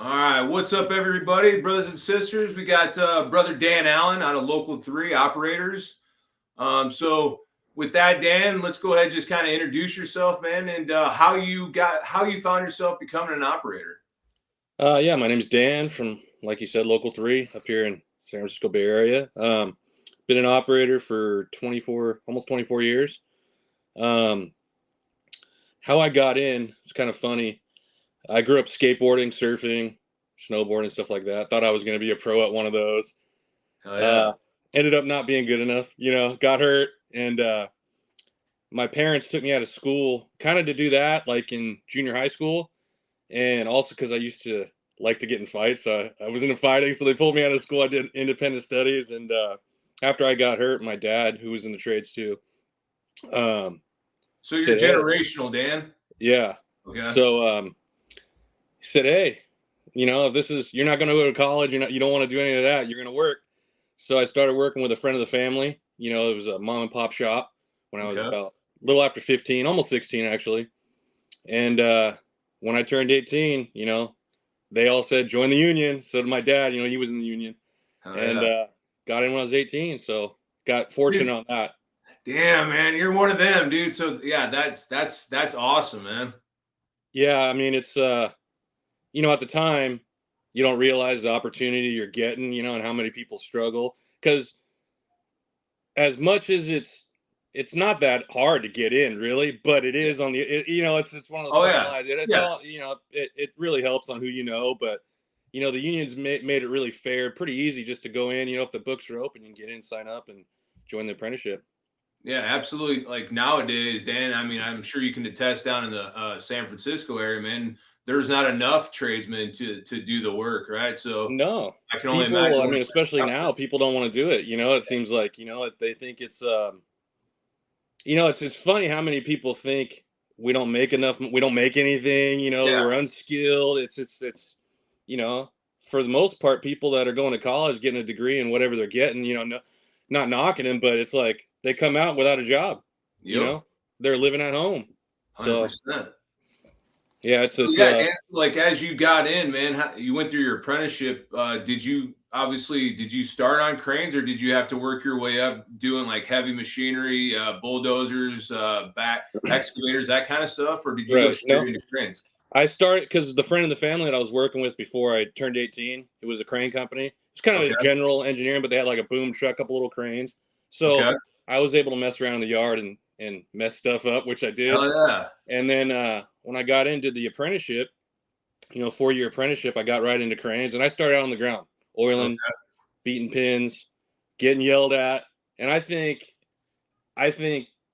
All right, what's up, everybody, brothers and sisters? We got brother Dan Allen out of Local 3 Operators. So with that, Dan, let's go ahead and just kind of introduce yourself, man, and how you found yourself becoming an operator. Yeah, my name's Dan from, like you said, Local 3 up here in San Francisco Bay Area. Been an operator for almost 24 years. Um, how I got in, it's kind of funny. I grew up skateboarding, surfing, snowboarding, stuff like that. Thought I was going to be a pro at one of those. Oh yeah, Uh, Ended up not being good enough, got hurt. And my parents took me out of school kind of to do that, like in junior high school. And also because I used to like to get in fights. I was into fighting, so they pulled me out of school. I did independent studies, and after I got hurt, my dad, who was in the trades too, so you're said, "Hey, generational, Dan. yeah." Okay. So he said, "Hey, if you're not going to go to college, you don't want to do any of that. You're going to work." So I started working with a friend of the family. It was a mom and pop shop when I was Okay. about a little after 15, almost 16 actually. And when I turned 18, they all said join the union. So did my dad. He was in the union, Oh and yeah. got in when I was 18. So got fortunate Dude, on that. damn, man, you're one of them, dude. So yeah, that's awesome, man. Yeah, I mean it's at the time you don't realize the opportunity you're getting, and how many people struggle because as much as it's not that hard to get in really, but it Yeah. is on it's one of those Oh fine yeah. lines. And it's Yeah. all, it really helps on who but the unions made it really fair, pretty easy just to go in. If the books are open, you can get in, sign up, and join the apprenticeship. Yeah, absolutely. Like nowadays, Dan, I mean, I'm sure you can attest down in the San Francisco area, man, there's not enough tradesmen to do the work, right? So No, I can only people, imagine I what mean, it's especially like out now, people don't want to do it. It seems like, they think it's funny how many people think we don't make enough, we don't make anything, there. Yeah. we're unskilled. It's, you know, for the most part, people that are going to college, getting a degree in whatever they're getting, no, not knocking them, but it's like they come out without a job, you Yep. know, they're living at home. So 100%. yeah, So yeah, Dan, like as you got in, man, you went through your apprenticeship. Did you start on cranes or did you have to work your way up doing like heavy machinery, bulldozers, back excavators, that kind of stuff, or did you go right. straight No, into cranes? I started because the friend of the family that I was working with before I turned 18, it was a crane company. It's kind of a Okay. general engineering, but they had like a boom truck, a couple little cranes. So Okay. I was able to mess around in the yard and mess stuff up, which I did. Hell yeah. And then when I got into the apprenticeship, 4-year apprenticeship, I got right into cranes and I started out on the ground, oiling, Okay. beating pins, getting yelled at. And I think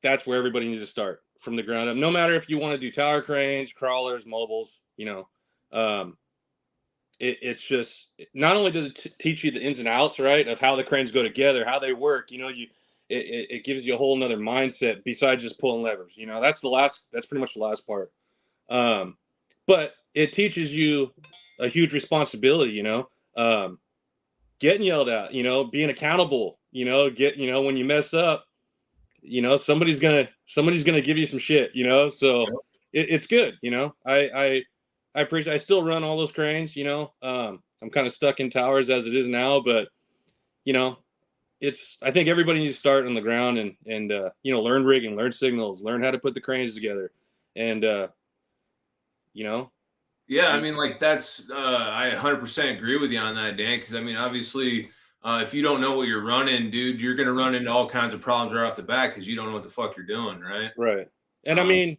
that's where everybody needs to start from the ground up. No matter if you want to do tower cranes, crawlers, mobiles, um, it's just not only does it teach you the ins and outs, right, of how the cranes go together, how they work. It gives you a whole nother mindset besides just pulling levers. That's pretty much the last part. Um, but it teaches you a huge responsibility. Getting yelled at, being accountable. When you mess up, somebody's gonna give you some shit. So Yep. it's good. I appreciate. I still run all those cranes. I'm kind of stuck in towers as it is now, but you know, I think everybody needs to start on the ground and learn rigging, learn signals, learn how to put the cranes together, and you know, Yeah, I you mean, like that's I 100% agree with you on that, Dan. Because I mean, obviously, if you don't know what you're running, dude, you're gonna run into all kinds of problems right off the bat because you don't know what the fuck you're doing, right? right. And I Um, mean,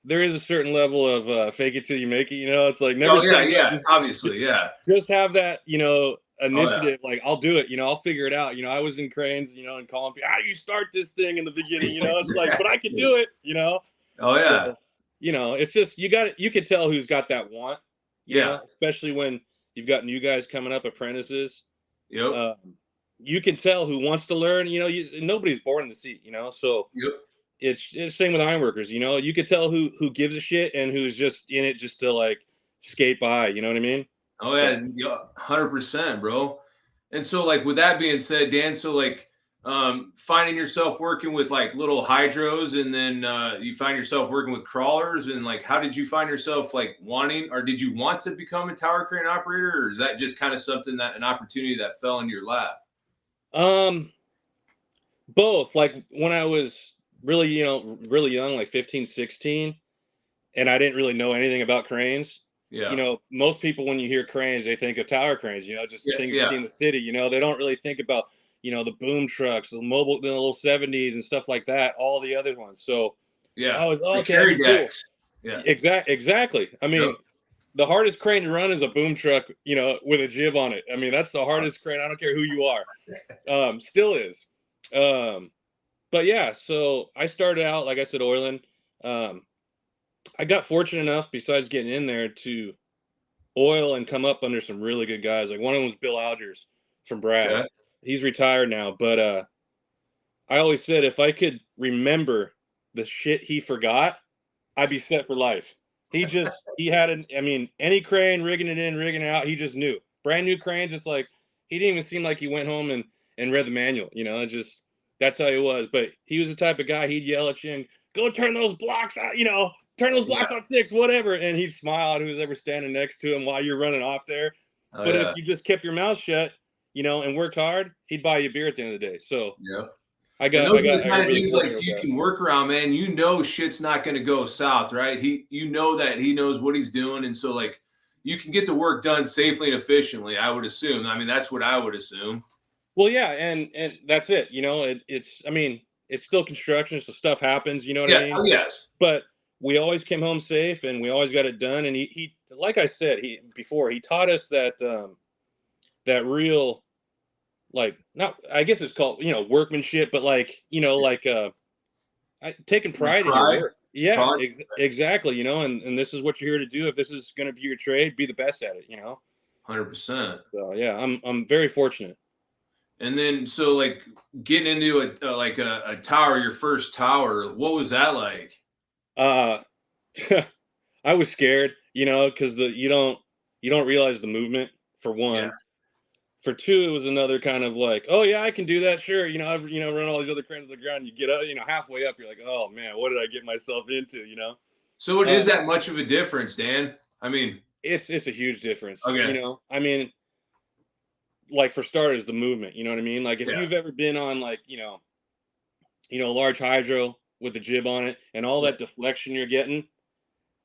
there is a certain level of fake it till you make it. It's like never oh yeah, say no. yeah, obviously, yeah. Just have that, Oh yeah, initiative. Like I'll do it. I'll figure it out. I was in cranes, and calling people, how do you start this thing in the beginning? It's like, but I could exactly. do it. Oh yeah, So, it's just you can tell who's got that want. yeah. Especially when you've got new guys coming up, apprentices. Yep, Um, you can tell who wants to learn. Nobody's born in the seat. So yep. it's same with ironworkers. You could tell who gives a shit and who's just in it just to like skate by. You know what I mean? Oh So yeah, yeah, 100%, bro. And so, like, with that being said, Dan, so like, finding yourself working with like little hydros, and then you find yourself working with crawlers, and like how did you find yourself like wanting, or did you want to become a tower crane operator, or is that just kind of something that an opportunity that fell into your lap? Both. Like when I was really, really young, like 15, 16, and I didn't really know anything about cranes. Yeah, Most people, when you hear cranes, they think of tower cranes, just yeah, things you yeah, see in the city. They don't really think about, the boom trucks, the mobile, the little 70s and stuff like that, all the other ones. So yeah. I was, oh, The okay, that'd carry be cool. decks. Yeah. Exactly. I Yep. mean, the hardest crane to run is a boom truck, with a jib on it. I mean, that's the hardest crane. I don't care who you are. Still is. But yeah, so I started out, like I said, oiling. Um, I got fortunate enough, besides getting in there, to oil and come up under some really good guys. Like one of them was Bill Algers from Bragg. Okay. He's retired now, but I always said if I could remember the shit he forgot, I'd be set for life. He had I mean, any crane, rigging it in, rigging it out, he just knew. Brand new cranes, it's like he didn't even seem like he went home and read the manual. It just that's how he was. But he was the type of guy, he'd yell at you and go turn those blocks out, turn those blocks Yeah. on six, whatever. And he'd smile at who's ever standing next to him while you're running off there. Oh, But if yeah. you just kept your mouth shut, and worked hard, he'd buy you a beer at the end of the day. So Yeah. I And got those are the kind of really things like fortunate with you that. can work around, man. Shit's not going to go south, right? That he knows what he's doing. And so like you can get the work done safely and efficiently, I would assume. I mean, that's what I would assume. Well, yeah, and that's it. It's I mean, it's still construction, so stuff happens. You know what I Yeah. mean? Oh, yes. But we always came home safe, and we always got it done. And he like I said, he taught us that that real, like, not, I guess it's called workmanship, but like taking Like pride in your pride. work. Yeah, Pride. exactly. And this is what you're here to do. If this is going to be your trade, be the best at it. 100%. So yeah, I'm very fortunate. And then, so like getting into a tower, your first tower, what was that like? Uh, I was scared, because you don't realize the movement, for Yeah. one. For two, it was another kind of like, oh yeah, I can do that, sure. I've run all these other cranes to the ground. You get up, halfway up, you're like, oh man, what did I get myself into? So it is Um, that much of a difference, Dan? I mean, it's a huge difference. okay. I mean, like for starters, the movement. You know what I mean? Like if Yeah. you've ever been on like a large hydro with the jib on it and all that deflection you're getting.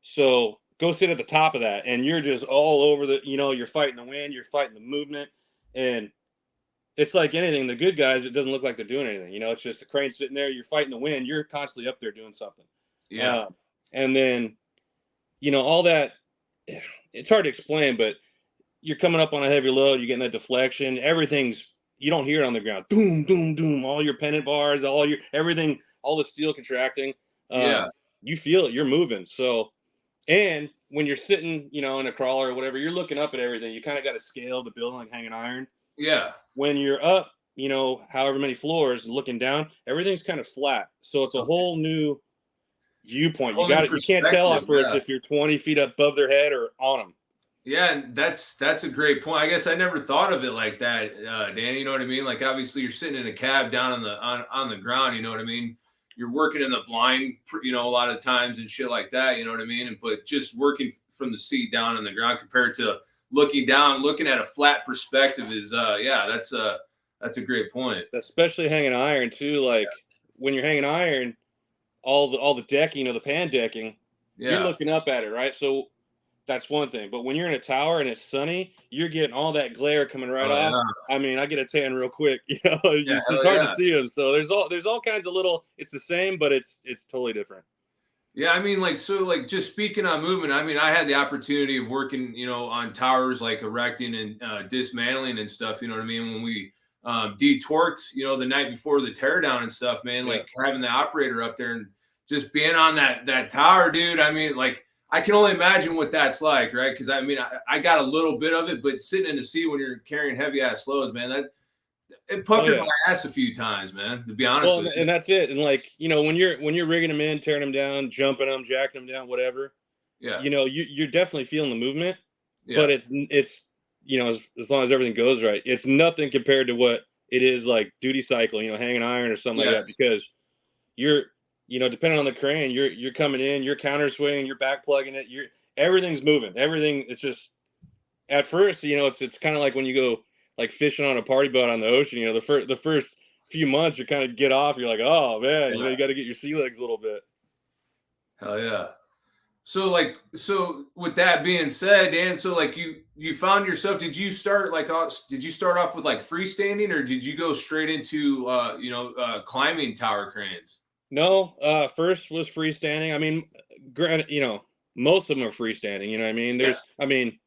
So go sit at the top of that, and you're just all over you're fighting the wind, you're fighting the movement, and it's like anything. The good guys, it doesn't look like they're doing anything. It's just the crane sitting there. You're fighting the wind. You're constantly up there doing something. Yeah. And then, all that. It's hard to explain, but you're coming up on a heavy load. You're getting that deflection. You don't hear it on the ground. Doom, doom, doom. All your pennant bars, everything, all the steel contracting. Yeah. You feel it. You're moving. So, and when you're sitting, in a crawler or whatever, you're looking up at everything. You kind of got to scale the building like hanging iron. Yeah. When you're up, however many floors, and looking down, everything's kind of flat. So it's a whole new viewpoint. Whole new You can't tell at perspective. first Yeah. if you're 20 feet above their head or on them. Yeah, and that's a great point. I guess I never thought of it like that, Dan. You know what I mean? Like obviously you're sitting in a cab down on the ground. You know what I mean? You're working in the blind, a lot of times and shit like that. You know what I mean? But just working from the seat down on the ground compared to looking down, looking at a flat perspective is that's a great point. Especially hanging iron too. Like when you're hanging iron, all the decking, the pan decking, you're Yeah. looking up at it, right? So that's one thing. But when you're in a tower and it's sunny, you're getting all that glare coming right Oh, off. yeah. I mean, I get a tan real quick. Yeah. It's Hell hard to yeah. see them. So there's all kinds of little. It's the same, but it's totally different. Yeah, I mean, just speaking on movement, I mean, I had the opportunity of working, on towers, like erecting and dismantling and stuff. You know what I mean? When we detorqued, the night before the teardown and stuff, man, Yeah. like having the operator up there and just being on that tower, dude. I mean, like I can only imagine what that's like, right? Because I mean, I got a little bit of it, but sitting in the seat when you're carrying heavy ass loads, man, it puckered my ass a few times, man. To be honest Well, with you. and that's it. And like when you're rigging them in, tearing them down, jumping them, jacking them down, whatever. Yeah. You're definitely feeling the movement, Yeah. but it's as long as everything goes right, it's nothing compared to what it is like duty cycle, hanging iron or something like that, because you're, depending on the crane, you're coming in, you're counter swinging, you're back plugging it, everything's moving, everything. It's just, at first, it's kind of like when you go like fishing on a party boat on the ocean, the first few months you kind of get off, you're like, oh man, you got to get your sea legs a little bit. Hell yeah. So with that being said, Dan, so like you found yourself, did you start off with like freestanding, or did you go straight into climbing tower cranes? No, first was freestanding. I mean, granted, most of them are freestanding, you know what I mean? I mean,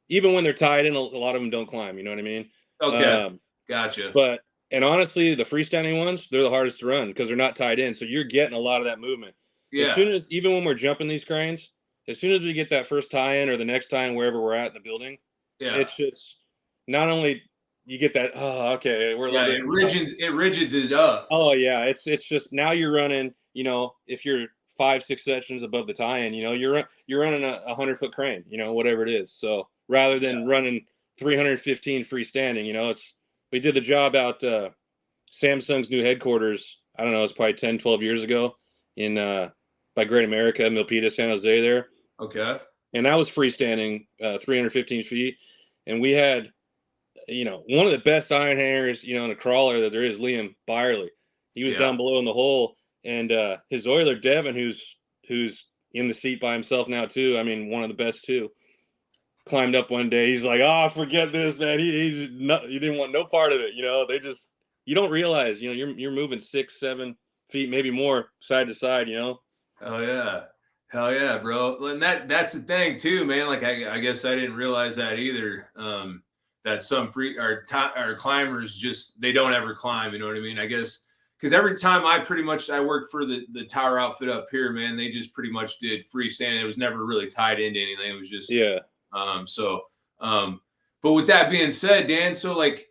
even when they're tied in, a lot of them don't climb, you know what I mean? Okay. Gotcha. And honestly, the freestanding ones, they're the hardest to run because they're not tied in. So you're getting a lot of that movement. Yeah. Even when we're jumping these cranes, as soon as we get that first tie-in or the next tie-in, wherever we're at in the building, it's just, not only you get that, oh, okay, we're a little bit. It rigids it up. Oh yeah. It's just, now you're running, if you're 5-6 sections above the tie-in, you're running a 100-foot crane, whatever it is. So rather than running 315 freestanding, we did the job out Samsung's new headquarters. I don't know, it's probably 10, 12 years ago in by Great America, Milpitas, San Jose there. Okay. And that was freestanding, 315 feet. And we had, one of the best iron hangers, in a crawler that there is, Liam Byerly. He was down below in the hole, and his oiler, Devin, who's in the seat by himself now too. I mean, one of the best too. Climbed up one day. He's like, "Oh, forget this, man. He didn't want no part of it." You don't realize, you're moving 6, 7 feet, maybe more, side to side. Oh yeah, hell yeah, bro. And that's the thing too, man. Like I guess I didn't realize that either. That some our climbers just, they don't ever climb. You know what I mean? I guess because every time I worked for the tower outfit up here, man, they just pretty much did freestanding. It was never really tied into anything. It was just but with that being said, Dan, so like,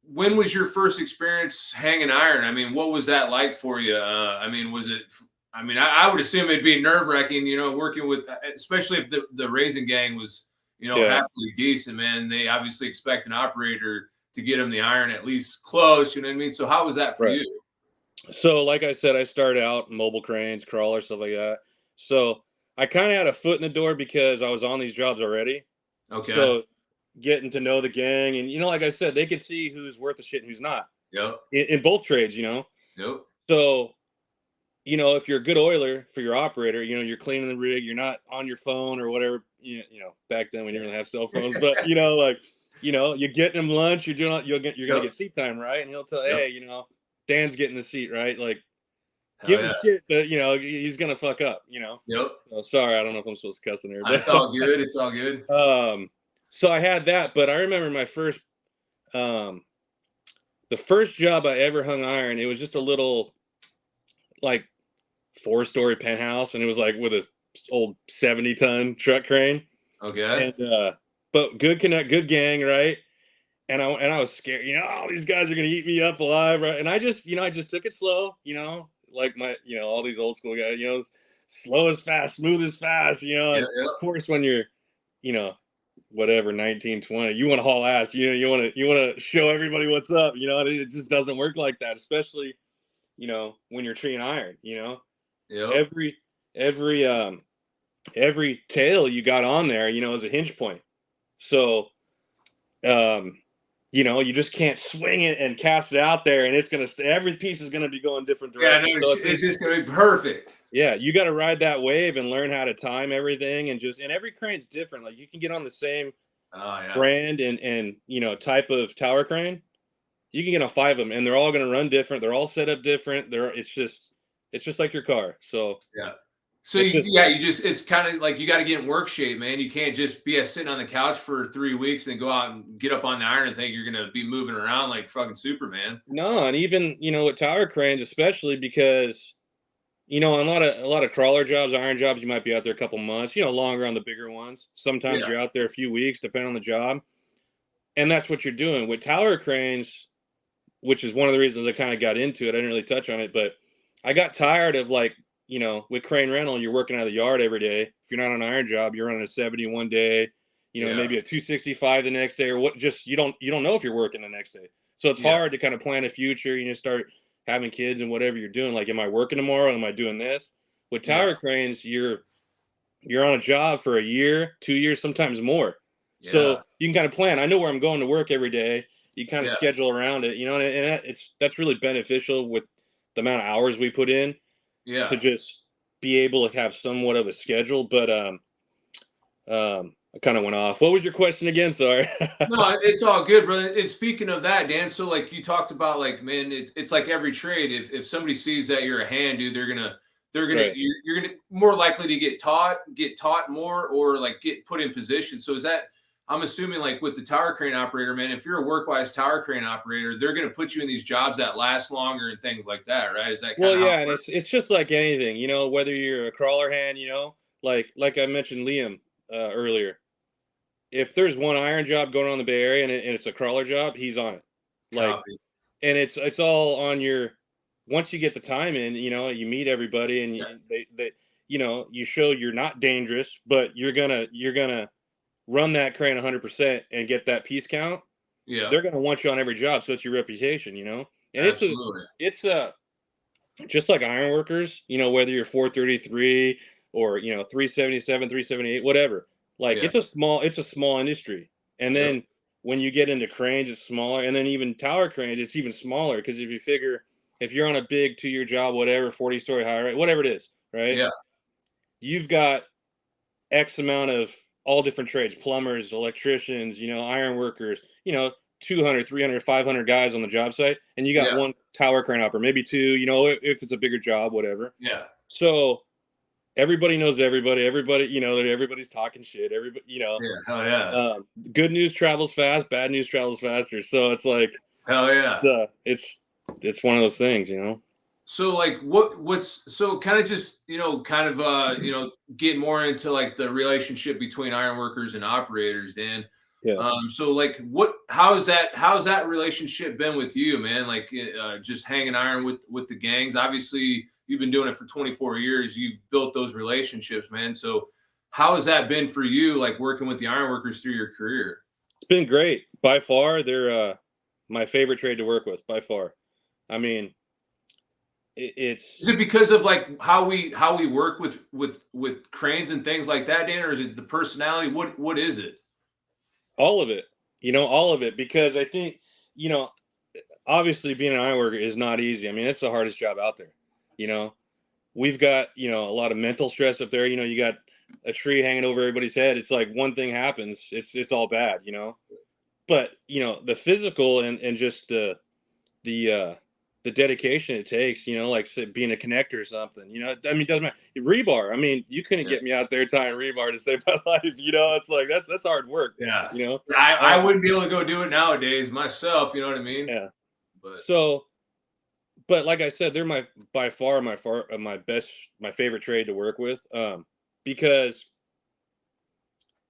when was your first experience hanging iron? I mean, what was that like for you? I mean, I would assume it'd be nerve wracking, working with, especially if the raising gang was, halfway decent, man. They obviously expect an operator to get them the iron at least close. You know what I mean? So how was that for you? So, like I said, I started out mobile cranes, crawlers, stuff like that. So I kind of had a foot in the door because I was on these jobs already. Okay. So getting to know the gang, and like I said, they could see who's worth the shit and who's not. Yep. In both trades, Yep. So, if you're a good oiler for your operator, you're cleaning the rig, you're not on your phone or whatever. Back then we didn't really have cell phones, but you're getting him lunch, you're gonna get seat time, right? And he'll tell, hey, Dan's getting the seat, right? Like, give him shit that he's gonna fuck up, Yep. So, sorry, I don't know if I'm supposed to cuss in there, but it's all good. It's all good. So I had that, but I remember my first, the first job I ever hung iron. It was just a little, like, 4-story penthouse, and it was like with a old 70-ton truck crane. Okay. And but good gang, right? And I was scared. All these guys are gonna eat me up alive, right? And I just took it slow, like my, all these old school guys, slow is fast, smooth is fast, Of course, when you're, whatever, 19, 20, you want to haul ass, you want to show everybody what's up, it just doesn't work like that, especially, when you're treating iron, Yep. every tail you got on there, is a hinge point. So, you just can't swing it and cast it out there, and it's gonna every piece is gonna be going different directions. Yeah, no, so it's just gonna be perfect. Yeah, you got to ride that wave and learn how to time everything, and every crane's different. Like, you can get on the same brand and type of tower crane. You can get on 5 of them, and they're all gonna run different. They're all set up different. It's just like your car. So yeah. So it's kind of like you got to get in work shape, man. You can't just be sitting on the couch for 3 weeks and go out and get up on the iron and think you're gonna be moving around like fucking Superman. No, and even with tower cranes, especially because on a lot of crawler jobs, iron jobs, you might be out there a couple months. Longer on the bigger ones. Sometimes you're out there a few weeks, depending on the job, and that's what you're doing with tower cranes, which is one of the reasons I kind of got into it. I didn't really touch on it, but I got tired of, like, with crane rental, you're working out of the yard every day. If you're not on an iron job, you're running a 70 one day, maybe a 265 the next day, or what. Just you don't know if you're working the next day. So it's Yeah. hard to kind of plan a future. You know, start having kids and whatever you're doing. Like, am I working tomorrow? Am I doing this? With Yeah. tower cranes, you're on a job for a year, 2 years, sometimes more. Yeah. So you can kind of plan. I know where I'm going to work every day. You kind of Yeah. schedule around it, you know, and that's really beneficial with the amount of hours we put in to Yeah. just be able to have somewhat of a schedule. But I kind of went off. What was your question again? Sorry. No, it's all good, brother. And speaking of that, Dan, so like you talked about, like, man, it's like every trade. If somebody sees that you're a hand, dude, they're gonna Right. you're gonna more likely to get taught more, or like get put in position. So is that, I'm assuming, like with the tower crane operator, man, if you're a work-wise tower crane operator, they're gonna put you in these jobs that last longer and things like that, right? Is that kind Well, of how yeah, it and works? it's just like anything, you know, whether you're a crawler hand, you know, like I mentioned Liam earlier. If there's one iron job going on in the Bay Area and it's a crawler job, he's on it. Like, Copy. and it's all on your. Once you get the time in, you know, you meet everybody and Yeah. they you know, you show you're not dangerous, but you're gonna run that crane 100% and get that piece count. Yeah. They're gonna want you on every job, so it's your reputation, you know. And Absolutely. it's a just like ironworkers, you know, whether you're 433 or, you know, 377, 378, whatever. Like, Yeah. it's a small industry. And Yep. then when you get into cranes, it's smaller. And then even tower cranes, it's even smaller. Because if you figure, if you're on a big 2 year job, whatever, 40-story high, right, whatever it is, right? Yeah. You've got X amount of all different trades, plumbers, electricians, you know, iron workers, you know, 200, 300, 500 guys on the job site. And you got Yeah. one tower crane operator, maybe two, you know, if it's a bigger job, whatever. Yeah. So everybody knows everybody. Everybody, you know, that everybody's talking shit. Everybody, you know, Yeah. Hell yeah. good news travels fast. Bad news travels faster. So it's like, Hell yeah. it's one of those things, you know. So like what's so kind of just, get more into like the relationship between iron workers and operators, Dan. Yeah. So like how's that relationship been with you, man? Like just hanging iron with the gangs. Obviously, you've been doing it for 24 years. You've built those relationships, man. So how has that been for you, like working with the iron workers through your career? It's been great by far. They're my favorite trade to work with by far. I mean, Is it's it because of like how we work with cranes and things like that, Dan, or is it the personality? What is it? all of it, you know, all of it. Because I think, you know, obviously being an iron worker is not easy. I mean, it's the hardest job out there. You know, we've got, you know, a lot of mental stress up there. You know, you got a tree hanging over everybody's head. It's like one thing happens, it's all bad, you know. But you know, the physical and just the the dedication it takes, you know, like being a connector or something, you know. I mean, it doesn't matter. Rebar. I mean, you couldn't Yeah. get me out there tying rebar to save my life. You know, it's like that's hard work. Yeah. You know. I Uh, wouldn't be able to go do it nowadays myself, you know what I mean? yeah. But So, but like I said, they're my by far my best, my favorite trade to work with. Because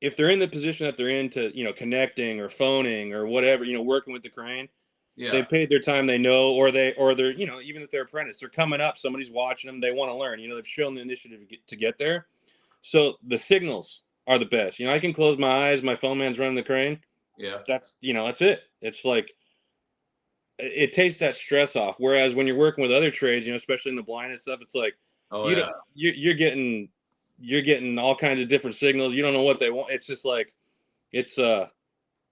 if they're in the position that they're in to, you know, connecting or phoning or whatever, you know, working with the crane, they yeah. paid their time. They know, or they're, you know, even if they're apprentice, they're coming up. Somebody's watching them. They want to learn. You know, they've shown the initiative to get there. So the signals are the best. You know, I can close my eyes. My phone man's running the crane. Yeah. That's, you know, that's it. It's like it takes that stress off. Whereas when you're working with other trades, you know, especially in the blind and stuff, it's like Oh you yeah. don't you're getting all kinds of different signals. You don't know what they want. It's just like it's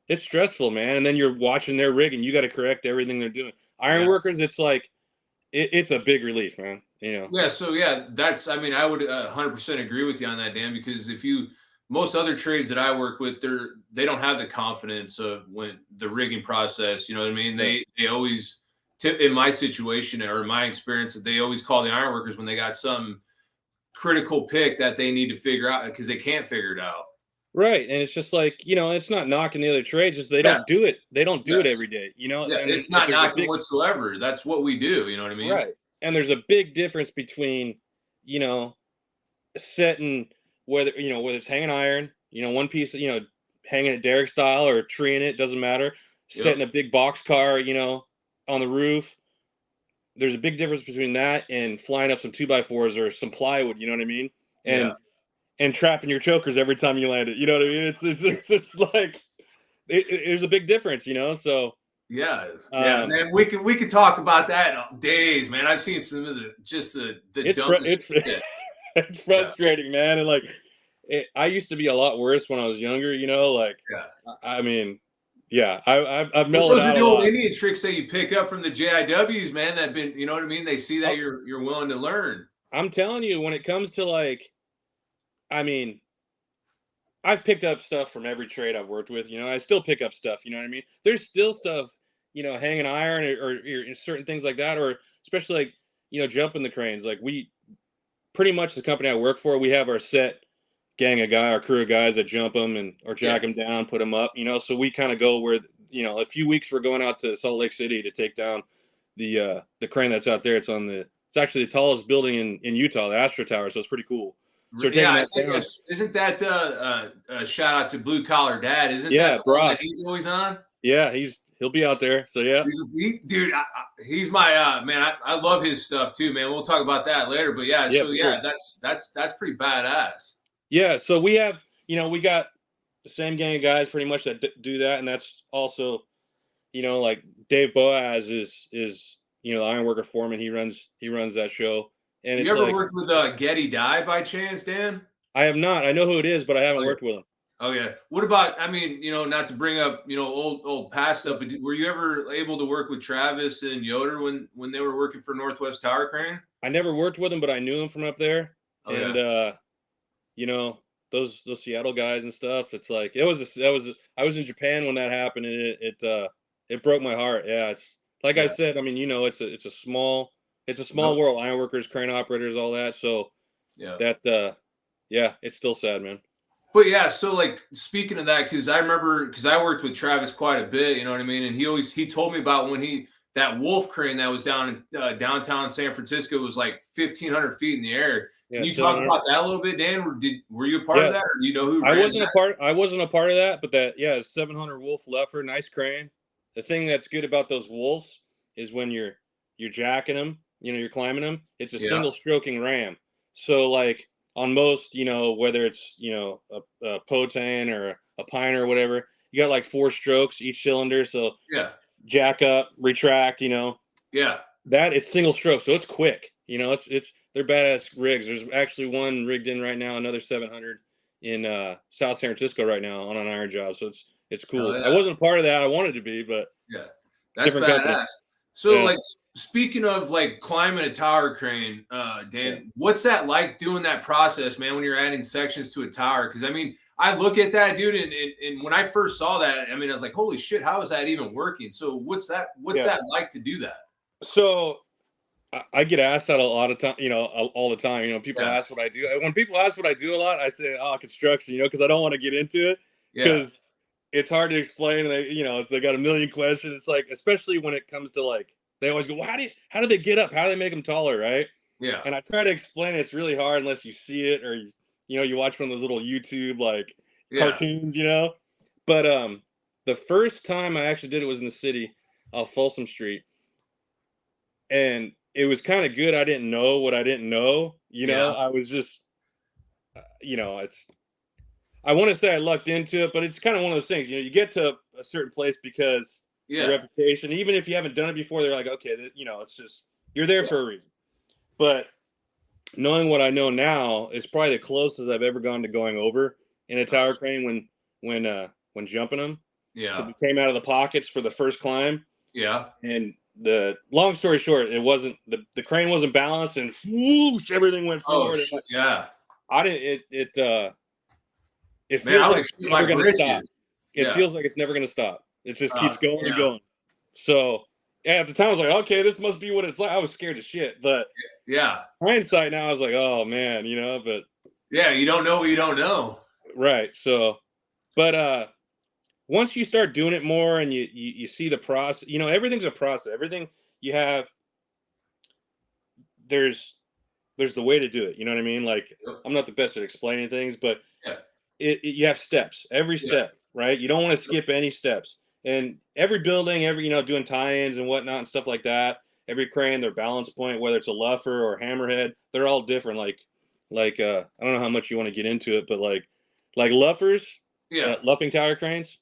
it's stressful, man. And then you're watching their rig and you got to correct everything they're doing. Iron Yeah. workers, it's like it's a big relief, man. You know. Yeah, so yeah, that's, I mean, I would 100% agree with you on that, Dan, because if you, most other trades that I work with, they don't have the confidence of when the rigging process, you know what I mean? Yeah. They always tip, in my situation or in my experience, that they always call the iron workers when they got some critical pick that they need to figure out because they can't figure it out. Right. And it's just like, you know, it's not knocking the other trades, just they Yeah, don't do it. They don't do it yes. every day, you know? Yeah, And then it's if not there's a knocking big whatsoever. That's what we do, you know what I mean? right. And there's a big difference between, you know, setting whether it's hanging iron, you know, one piece, you know, hanging it derrick style or treeing it, doesn't matter. Yep. Setting a big box car, you know, on the roof. There's a big difference between that and flying up some 2x4s or some plywood, you know what I mean? Yeah. And trapping your chokers every time you land it. You know what I mean? It's like there's a big difference, you know. So Yeah, man. We could talk about that days, man. I've seen some of the dumbest shit. It's frustrating, man. And like, I used to be a lot worse when I was younger. Like, Yeah. I mean, yeah, I've Well, mellowed those are out the a old lot. Indian tricks that you pick up from the JIWs, man. That been, you know what I mean? They see that Oh, you're willing to learn. I'm telling you, when it comes to like, I mean, I've picked up stuff from every trade I've worked with. I still pick up stuff. You know what I mean? There's still stuff, hanging iron or certain things like that, or especially like, jumping the cranes. Like we pretty much the company I work for, we have our set gang of our crew of guys that jump them or jack them down, put them up. So we kind of go where, a few weeks we're going out to Salt Lake City to take down the crane that's out there. It's actually the tallest building in Utah, the Astro Tower. So it's pretty cool. So we're taking that down. Isn't that a shout out to Blue Collar Dad? Isn't that the one that he's always on? Yeah, he'll be out there. So yeah, dude, he's my man. I love his stuff too, man. We'll talk about that later. But yeah, so yeah, sure. That's pretty badass. Yeah, so we have, we got the same gang of guys pretty much that do that, and that's also, like Dave Boaz is the ironworker foreman. He runs that show. And you ever worked with Getty Dye by chance, Dan? I have not. I know who it is, but I haven't worked with him. Oh yeah. What about? I mean, not to bring up old past stuff, but were you ever able to work with Travis and Yoder when they were working for Northwest Tower Crane? I never worked with him, but I knew him from up there. Oh, and those Seattle guys and stuff. It's like I was in Japan when that happened, and it broke my heart. Yeah, it's like I said. I mean, it's a small world. Ironworkers, crane operators, all that. So it's still sad, man. But yeah, so like speaking of that, because I remember I worked with Travis quite a bit, you know what I mean, and he told me about when that wolf crane that was down in downtown San Francisco was like 1,500 feet in the air. Can you talk about that a little bit, Dan? Were you a part of that, or do you know who? I wasn't a part of that, but that 700 wolf Luffer, nice crane. The thing that's good about those wolves is when you're jacking them, you're climbing them. It's a single stroking ram. So like on most, whether it's a Potain or a Piner or whatever, you got like 4 strokes each cylinder. So jack up, retract. That it's single stroke, so it's quick. They're badass rigs. There's actually one rigged in right now, another 700 in South San Francisco right now on an iron job. So it's cool. I wasn't part of that. I wanted to be, but that's badass. Company. So like speaking of like climbing a tower crane, Dan, what's that like doing that process, man, when you're adding sections to a tower? Because I mean, I look at that, dude, and when I first saw that, I mean, I was like, holy shit, how is that even working? So what's that like to do that? So I get asked that a lot of time, all the time. People ask what I do. When people ask what I do a lot, I say, construction, because I don't want to get into it because it's hard to explain. And they got a million questions. It's like, especially when it comes to like, they always go, well, how do they get up? How do they make them taller? Right. Yeah. And I try to explain it. It's really hard unless you see it or, you watch one of those little YouTube, like cartoons, but, the first time I actually did it was in the city off Folsom Street. And it was kind of good. I didn't know what I didn't know. I was just, I want to say I lucked into it, but it's kind of one of those things. You get to a certain place because your reputation, even if you haven't done it before, they're like, okay, it's just you're there for a reason. But knowing what I know now is probably the closest I've ever gone to going over in a tower crane when jumping them. Yeah, we came out of the pockets for the first climb. Yeah, and the long story short, it wasn't the crane wasn't balanced and whoosh, everything went forward. I didn't. It feels like it's never going to stop. It feels like it's never going to stop. It just keeps going and going. So at the time I was like, okay, this must be what it's like. I was scared as shit, but hindsight now I was like, oh man, but you don't know what you don't know, right? So, but once you start doing it more and you see the process, everything's a process. Everything you have, there's the way to do it. You know what I mean? Like I'm not the best at explaining things, but you have steps, every step, right? You don't want to skip any steps. And every building, doing tie-ins and whatnot and stuff like that, every crane, their balance point, whether it's a luffer or hammerhead, they're all different. Like I don't know how much you want to get into it, but like luffers, luffing tower cranes,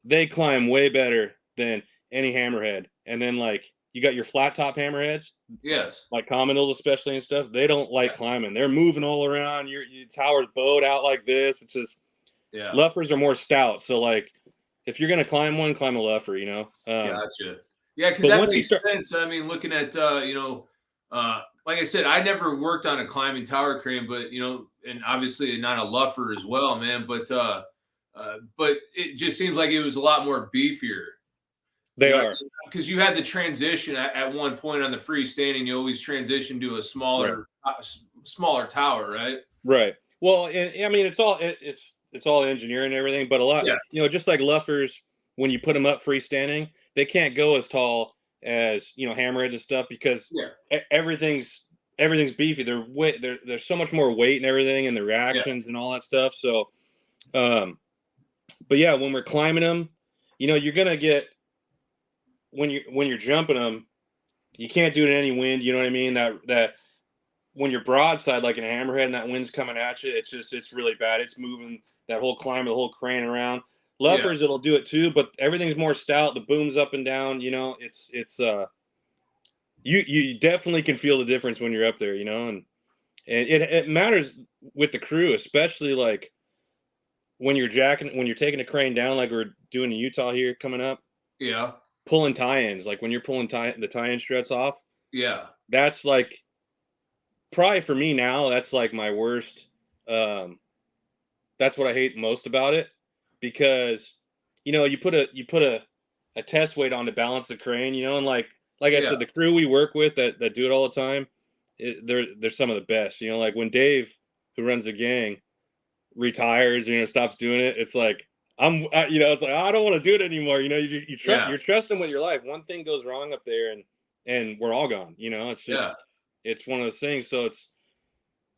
they climb way better than any hammerhead. And then like you got your flat top hammerheads, Yes. like Commonwealth especially and stuff. They don't like climbing. They're moving all around. Your tower's bowed out like this. It's just Luffers are more stout. So like if you're gonna climb one, climb a Luffer. You know. Gotcha. Yeah, because But that once you makes start, sense. I mean, looking at like I said, I never worked on a climbing tower crane, but and obviously not a Luffer as well, man. But it just seems like it was a lot more beefier. they are. Because you had the transition at one point on the freestanding. You always transition to a smaller tower, right? Right. Well, I mean, it's all engineering and everything, but a lot, just like Luffers, when you put them up freestanding, they can't go as tall as hammerheads and stuff because everything's beefy. There's so much more weight and everything, and the reactions and all that stuff. So, but yeah, when we're climbing them, you're gonna get when you're jumping them, you can't do it in any wind. You know what I mean? That when you're broadside like in a hammerhead and that wind's coming at you, it's really bad. It's moving that whole climb, the whole crane around. Luffers, it'll do it too, but everything's more stout. The boom's up and down. You definitely can feel the difference when you're up there. And it matters with the crew, especially like when you're taking a crane down, like we're doing in Utah here coming up. Yeah. Pulling tie-ins, like when you're pulling the tie-in struts off. Yeah. That's like probably for me now, that's like my worst. That's what I hate most about it, because you put a test weight on to balance the crane, and like I said, the crew we work with that do it all the time, they're some of the best. Like when Dave, who runs the gang, retires, stops doing it, it's like it's like I don't want to do it anymore. You're trusting with your life. One thing goes wrong up there, and we're all gone. It's just it's one of those things. So it's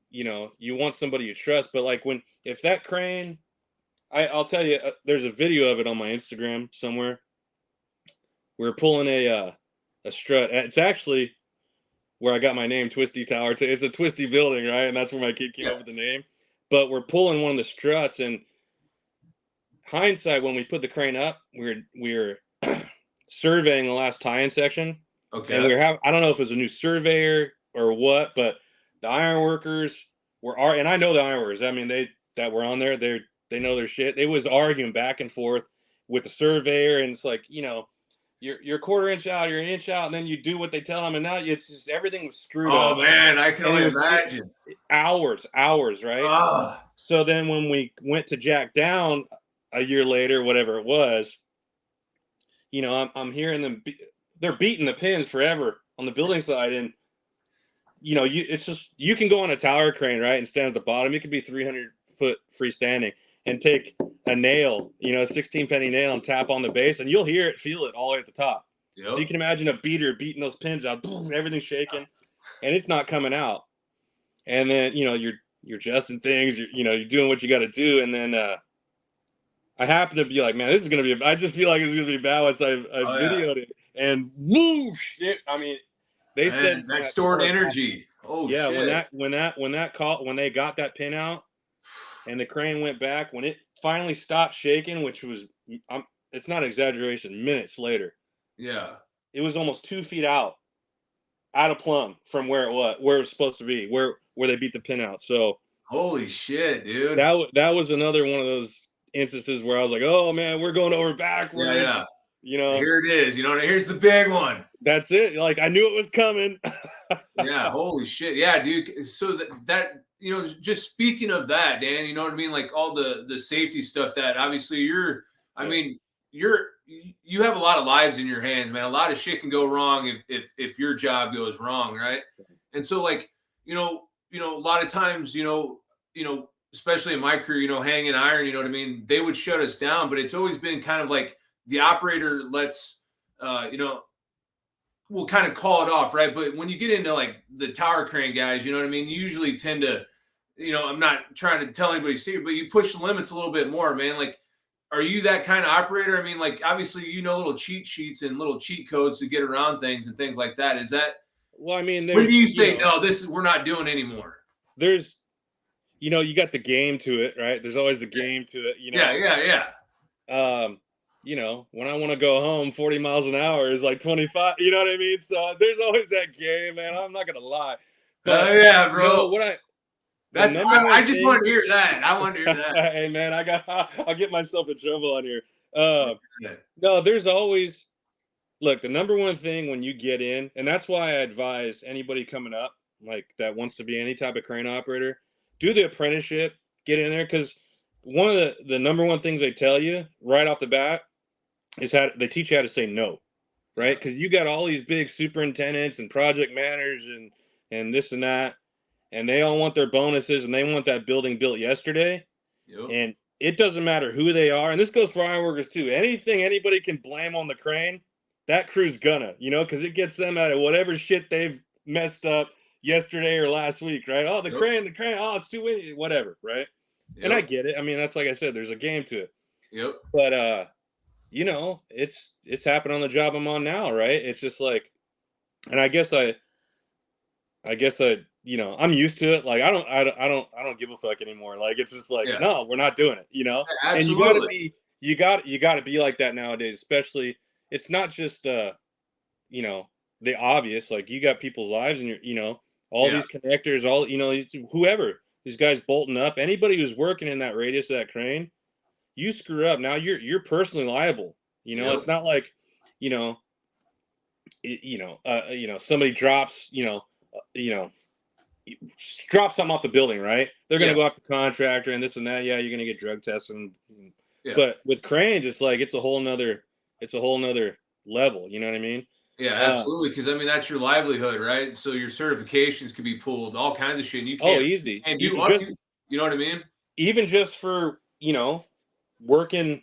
you want somebody you trust, but like if that crane, I'll tell you, there's a video of it on my Instagram somewhere. We're pulling a strut. It's actually where I got my name, Twisty Tower. It's a Twisty building, right? And that's where my kid came up with the name. But we're pulling one of the struts, and hindsight, when we put the crane up, we're surveying the last tie-in section. Okay. And I don't know if it was a new surveyor or what, but the ironworkers and I know the ironworkers. I mean, that were on there, they know their shit. They was arguing back and forth with the surveyor, and it's like, you're a quarter inch out, you're an inch out, and then you do what they tell them, and now it's just everything was screwed up. Oh man, I can only imagine. Hours, right? So then when we went to jack down a year later, whatever it was, I'm hearing them. They're beating the pins forever on the building side, and it's just, you can go on a tower crane, right, and stand at the bottom. It could be 300-foot freestanding, and take a nail, a 16 penny nail, and tap on the base, and you'll feel it all the way at the top. Yep. So you can imagine a beater beating those pins out, boom, everything's shaking, and it's not coming out. And then you're adjusting things, you're doing what you got to do, and then I happen to be like, man, this is gonna be. I just feel like it's gonna be bad once I videoed it, and whoosh! I mean, they said that stored energy. Oh yeah, shit. when they got that pin out, and the crane went back, when it finally stopped shaking, which was, it's not exaggeration, minutes later. Yeah, it was almost 2 feet out of plumb from where it was supposed to be, where they beat the pin out. So holy shit, dude. That was another one of those instances where I was like, oh man, we're going over backwards. Yeah. Here it is. Here's the big one. That's it. Like, I knew it was coming. Yeah, holy shit. Yeah, dude. So that just speaking of that, Dan, you know what I mean? Like all the safety stuff that obviously you have a lot of lives in your hands, man. A lot of shit can go wrong if your job goes wrong, right? And so like, a lot of times, especially in my career, hanging iron, you know what I mean? They would shut us down, but it's always been kind of like the operator lets, we'll kind of call it off, right? But when you get into like the tower crane guys, you know what I mean? You usually tend to, I'm not trying to tell anybody secret, but you push the limits a little bit more, man. Like, are you that kind of operator? I mean, like, obviously, little cheat sheets and little cheat codes to get around things and things like that. Is that, well, I mean, when do you say, no, we're not doing anymore? There's, you got the game to it, right? There's always the game to it, Yeah. when I want to go home, 40 miles an hour is like 25. You know what I mean? So there's always that game, man. I'm not gonna lie, Oh but yeah, bro. the number one I just thing. wanted to hear that. I wanted to hear that. Hey man, I'll get myself in trouble on here. Yeah. No, there's always look, the number one thing when you get in, and that's why I advise anybody coming up, like that wants to be any type of crane operator, do the apprenticeship, get in there, because one of the number one things they tell you right off the bat is how they teach you how to say no, right? Because you got all these big superintendents and project managers and this and that, and they all want their bonuses and they want that building built yesterday. Yep. And it doesn't matter who they are, and this goes for ironworkers too. Anything anybody can blame on the crane, that crew's gonna, because it gets them out of whatever shit they've messed up yesterday or last week, right? Oh, the crane, oh, it's too windy, whatever, right? Yep. And I get it. I mean, that's like I said, there's a game to it. Yep. But it's happened on the job I'm on now, right? It's just like, and I guess I'm used to it. Like I don't give a fuck anymore. Like it's just like, no, we're not doing it, Yeah, And you gotta be like that nowadays, especially it's not just the obvious, like you got people's lives and all these connectors, all whoever, these guys bolting up, anybody who's working in that radius of that crane, you screw up, now you're personally liable. It's not like, somebody drops, drop something off the building, right? They're going to go off the contractor and this and that. Yeah, you're going to get drug tested. But with cranes, it's like it's a whole nother level. You know what I mean? Yeah, absolutely. Because I mean, that's your livelihood, right? So your certifications could be pulled, all kinds of shit. And you can't. Easy. And you know what I mean? Even just for working,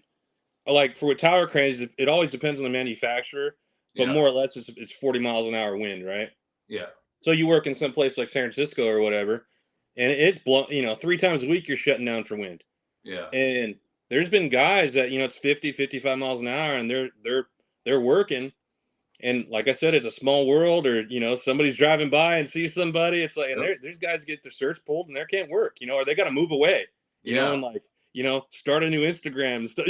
like for with tower cranes, it always depends on the manufacturer, but more or less it's 40 miles an hour wind, right? Yeah. So you work in some place like San Francisco or whatever, and it's 3 times a week you're shutting down for wind. Yeah. And there's been guys that it's 50, 55 miles an hour, and they're working, and like I said, it's a small world. Or somebody's driving by and sees somebody. It's like, and there's guys get their shirts pulled and they can't work. Or they got to move away. And like start a new Instagram. Start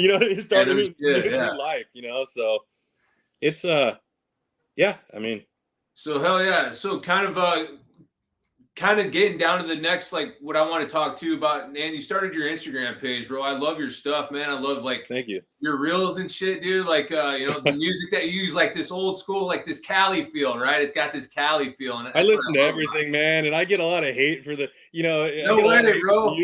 a new life. So it's yeah. I mean. So hell yeah. So kind of getting down to the next, like what I want to talk to you about, man. You started your Instagram page, bro. I love your stuff, man. I love thank you, your reels and shit, dude. Like the music that you use, like this old school, like this Cali feel, right? It's got this Cali feel. And I listen to everything, man, and I get a lot of hate for the, no way, bro.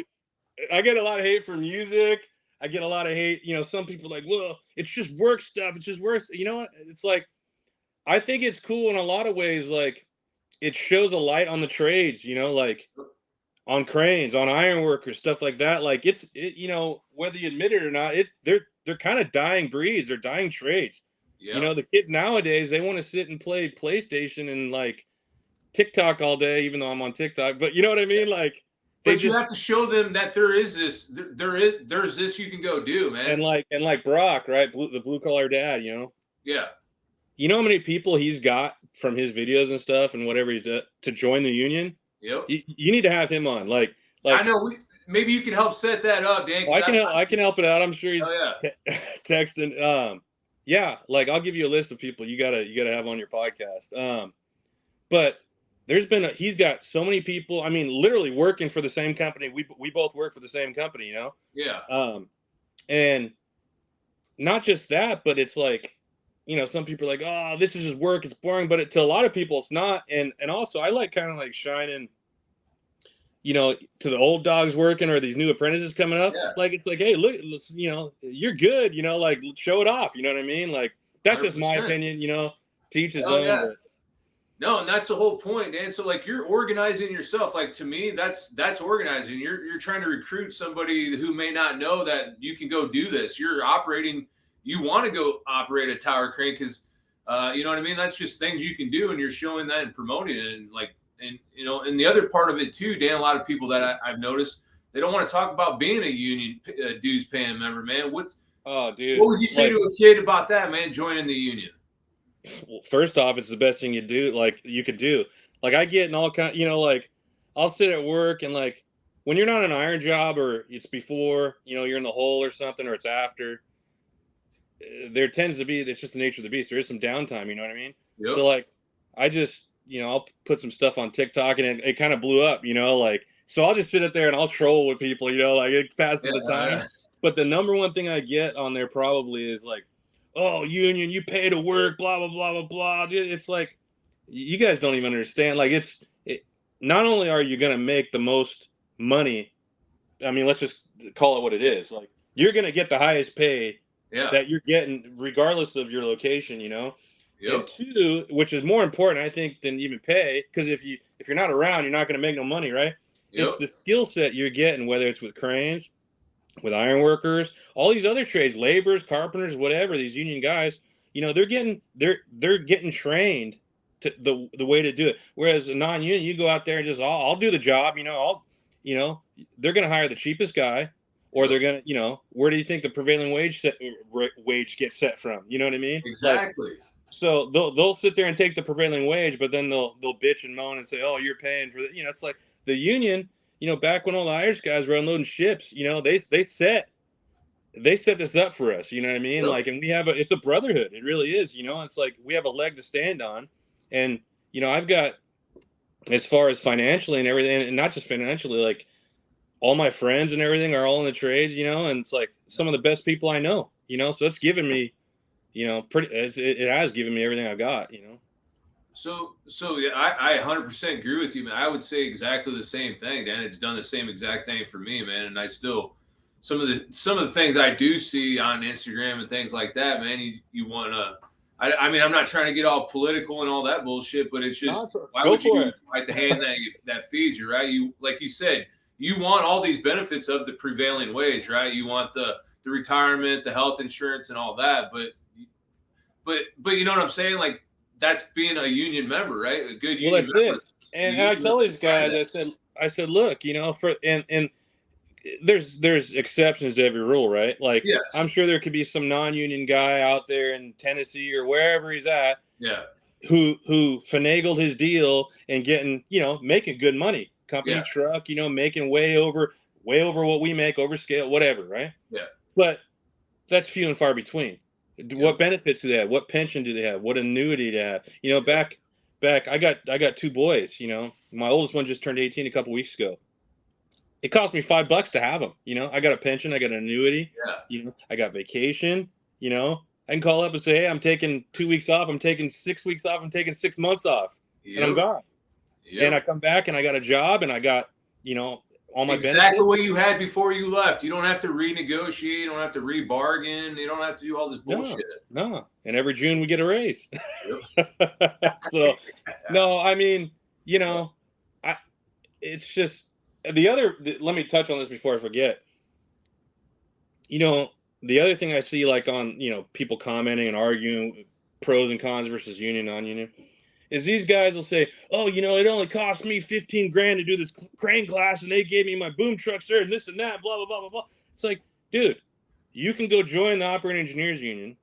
I get a lot of hate for music. I get a lot of hate. Some people are like, well, it's just work stuff. It's just work. You know what? It's like, I think it's cool in a lot of ways. Like, it shows a light on the trades, like on cranes, on ironworkers, stuff like that. Like whether you admit it or not, they're kind of dying breeds. They're dying trades. Yeah. The kids nowadays, they want to sit and play PlayStation and like TikTok all day, even though I'm on TikTok, but you know what I mean? Like, but you have to show them that there's this you can go do, man. And like Brock, right? The blue collar dad, Yeah. You know how many people he's got from his videos and stuff and whatever he's done to join the union? Yep. You need to have him on. Like I know maybe you can help set that up, Dan. I can help it out. I'm sure he's texting. Yeah, like I'll give you a list of people you gotta have on your podcast. But he's got so many people. I mean, literally working for the same company. We both work for the same company, Yeah. And not just that, but it's like, some people are like, oh, this is just work, it's boring, but to a lot of people it's not. And also I like kind of like shining, to the old dogs working or these new apprentices coming up. Yeah. Like, it's like, hey, look, you're good, like show it off. You know what I mean? Like, that's 100%. Just my opinion, to each his own. Yeah. No, and that's the whole point, Dan. So like you're organizing yourself. Like to me, that's organizing. You're trying to recruit somebody who may not know that you can go do this. You're operating. You want to go operate a tower crane because, you know what I mean? That's just things you can do, and you're showing that and promoting it. And the other part of it too, Dan, a lot of people that I've noticed, they don't want to talk about being a union dues paying member, man. Oh, dude. What would you say to a kid about that, man, joining the union? Well, first off, it's the best thing you could do. Like I get in all kind, like I'll sit at work and like when you're not an iron job or it's before, you're in the hole or something, or it's after, there tends to be, it's just the nature of the beast. There is some downtime, you know what I mean? Yep. So like, I just, I'll put some stuff on TikTok and it kind of blew up, like, so I'll just sit up there and I'll troll with people, like it passes the time. Yeah. But the number one thing I get on there probably is like, oh, union, you pay to work, blah, blah, blah, blah, blah. Dude, it's like, you guys don't even understand. Like not only are you going to make the most money, I mean, let's just call it what it is. Like, you're going to get the highest pay Yeah. that you're getting regardless of your location, Yep. And two, which is more important, I think, than even pay, because if you're not around, you're not going to make no money, right? Yep. It's the skill set you're getting, whether it's with cranes, with ironworkers, all these other trades, laborers, carpenters, whatever, these union guys, they're getting trained to the way to do it. Whereas a non-union, you go out there and just, I'll do the job, they're going to hire the cheapest guy, or they're going to, where do you think the prevailing wage gets set from? You know what I mean? Exactly. Like, so they'll sit there and take the prevailing wage, but then they'll bitch and moan and say, oh, you're paying for the, it's like the union, back when all the Irish guys were unloading ships, they set this up for us, you know what I mean? Yep. Like, and it's a brotherhood. It really is, it's like we have a leg to stand on. And, I've got, as far as financially and everything, and not just financially, like all my friends and everything are all in the trades, and it's like some of the best people I know, so it's given me, it has given me everything I've got, So yeah, I 100% agree with you, man. I would say exactly the same thing, Dan. It's done the same exact thing for me, man. And I still, some of the things I do see on Instagram and things like that, man, you want to, I mean, I'm not trying to get all political and all that bullshit, but it's just, why would you fight the hand that feeds you, right? You, like you said, you want all these benefits of the prevailing wage, right? You want the retirement, the health insurance and all that, but you know what I'm saying? Like, that's being a union member, right? A good union that's member. it. And I tell these guys, I said, look, and there's exceptions to every rule, right? Like, yes. I'm sure there could be some non-union guy out there in Tennessee or wherever he's at, who finagled his deal and getting, making good money, company truck, making way over what we make, over scale, whatever, right? Yeah. But that's few and far between. What benefits do they have? What pension do they have? What annuity do they have? Back, I got two boys. My oldest one just turned 18 a couple weeks ago. It cost me $5 to have them. I got a pension, I got an annuity. Yeah. I got vacation. I can call up and say, hey, I'm taking 2 weeks off. I'm taking 6 weeks off. I'm taking 6 months off, and I'm gone. And I come back and I got a job and I got all my exactly benefits. what you had before you left. You don't have to renegotiate. You don't have to rebargain. You don't have to do all this bullshit. No. And every June we get a raise. So, no, I mean, it's just let me touch on this before I forget. The other thing I see, like, on, people commenting and arguing pros and cons versus union, non-union, is these guys will say, oh, it only cost me 15 grand to do this crane class, and they gave me my boom truck, sir, and this and that, blah, blah, blah, blah, blah. It's like, dude, you can go join the operating engineers union,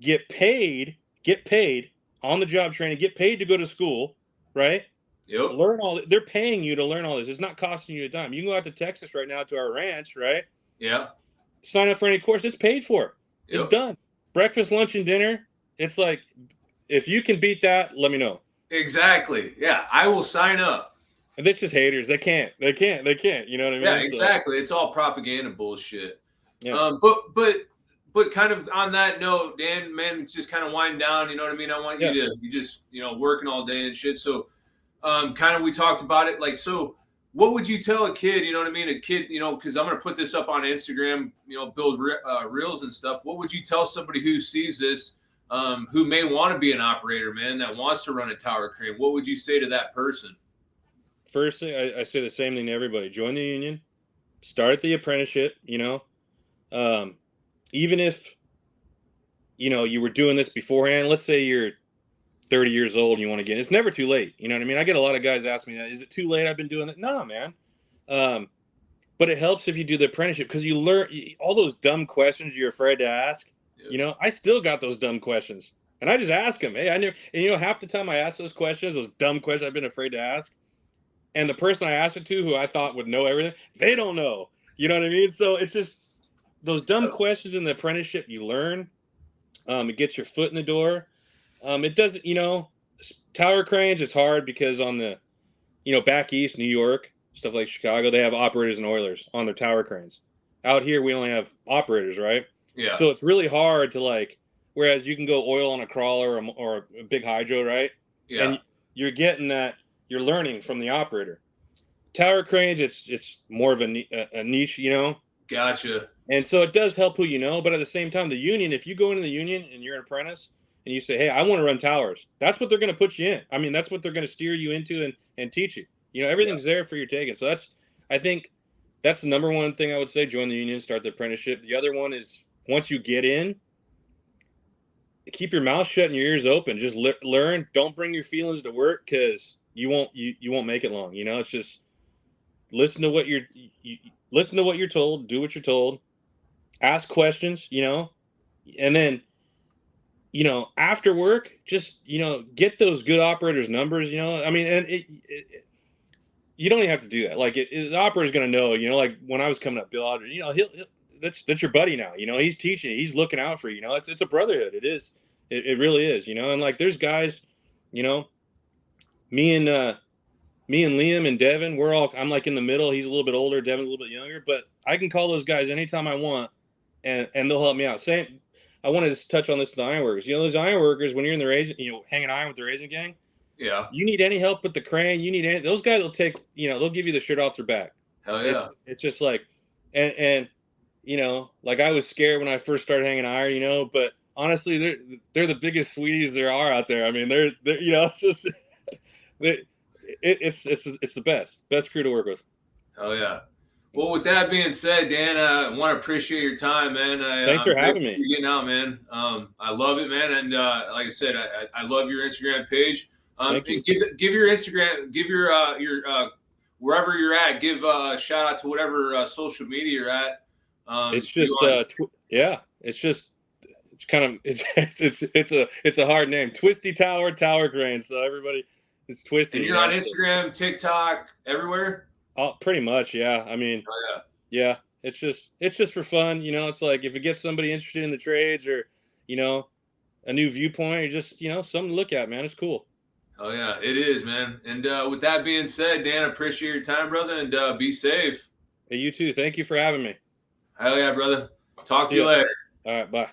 get paid on the job training, get paid to go to school, right? Yep. Learn all. They're paying you to learn all this. It's not costing you a dime. You can go out to Texas right now to our ranch, right? Yeah. Sign up for any course. It's paid for. It's done. Breakfast, lunch, and dinner. It's like, if you can beat that, let me know. Exactly. Yeah, I will sign up. And they're just haters. They can't. You know what I mean? Yeah, exactly. So, it's all propaganda bullshit. Yeah. But kind of on that note, Dan, man, it's just kind of wind down. You know what I mean? I want you just working all day and shit. So, kind of, we talked about it. Like, so what would you tell a kid? You know what I mean? A kid, because I'm going to put this up on Instagram, build reels and stuff. What would you tell somebody who sees this, who may want to be an operator, man, that wants to run a tower crane? What would you say to that person? First thing, I say the same thing to everybody. Join the union. Start the apprenticeship, even if, you were doing this beforehand. Let's say you're 30 years old and you want to get, it's never too late. You know what I mean? I get a lot of guys ask me that. Is it too late? I've been doing that. No, man. But it helps if you do the apprenticeship, because you learn all those dumb questions you're afraid to ask. Yep. I still got those dumb questions, and I just ask them. Hey, I never, and half the time I ask those questions, those dumb questions I've been afraid to ask, and the person I asked it to, who I thought would know everything, they don't know. You know what I mean? So it's just those dumb questions in the apprenticeship you learn, It gets your foot in the door. It doesn't, tower cranes, it's hard because on the, back east, New York, stuff like Chicago, they have operators and oilers on their tower cranes. Out here, we only have operators, right? Yeah. So it's really hard to like, whereas you can go oil on a crawler or a big hydro, right? Yeah. And you're getting that, you're learning from the operator. Tower cranes, it's more of a niche, Gotcha. and so it does help who you know, but at the same time, the union, if you go into the union and you're an apprentice and you say, hey, I want to run towers, that's what they're going to put you in. I mean, that's what they're going to steer you into and teach you. Everything's there for your taking. So I think that's the number one thing I would say: join the union, start the apprenticeship. The other one is once you get in, keep your mouth shut and your ears open. Just learn. Don't bring your feelings to work because you won't make it long. It's just listen to what listen to what you're told, do what you're told, ask questions, and then, after work, just, get those good operators numbers, I mean, and you don't even have to do that. Like the operator's going to know, like when I was coming up, Bill Aldridge, he'll that's your buddy now, he's teaching you, he's looking out for you, it's a brotherhood. It is. It really is, and like, there's guys, me and Liam and Devin, I'm like in the middle. He's a little bit older. Devin's a little bit younger, but I can call those guys anytime I want and they'll help me out. Same. I wanted to touch on this with the ironworkers. Those ironworkers, when you're in the raising, hanging iron with the raising gang, yeah, you need any help with the crane, those guys will take, they'll give you the shirt off their back. Hell yeah. It's just like, and like I was scared when I first started hanging iron, but honestly, they're the biggest sweeties there are out there. I mean, they're it's just, it's the best crew to work with. Hell yeah. Well, with that being said, Dan, I want to appreciate your time, man. Thanks for having me. For getting out, man. I love it, man. And like I said, I love your Instagram page. Thank you. Give your Instagram, give your wherever you're at, give a shout out to whatever social media you're at. It's just it's kind of it's a hard name. Twisty Tower Crane. So everybody, it's Twisty. And you're on Instagram, TikTok, everywhere. Oh, pretty much, yeah. I mean, yeah. It's just for fun, It's like if it gets somebody interested in the trades or, a new viewpoint, or just something to look at, man. It's cool. Oh yeah, it is, man. And with that being said, Dan, I appreciate your time, brother, and be safe. Hey, you too. Thank you for having me. Hell yeah, brother. Talk to you later. All right, bye.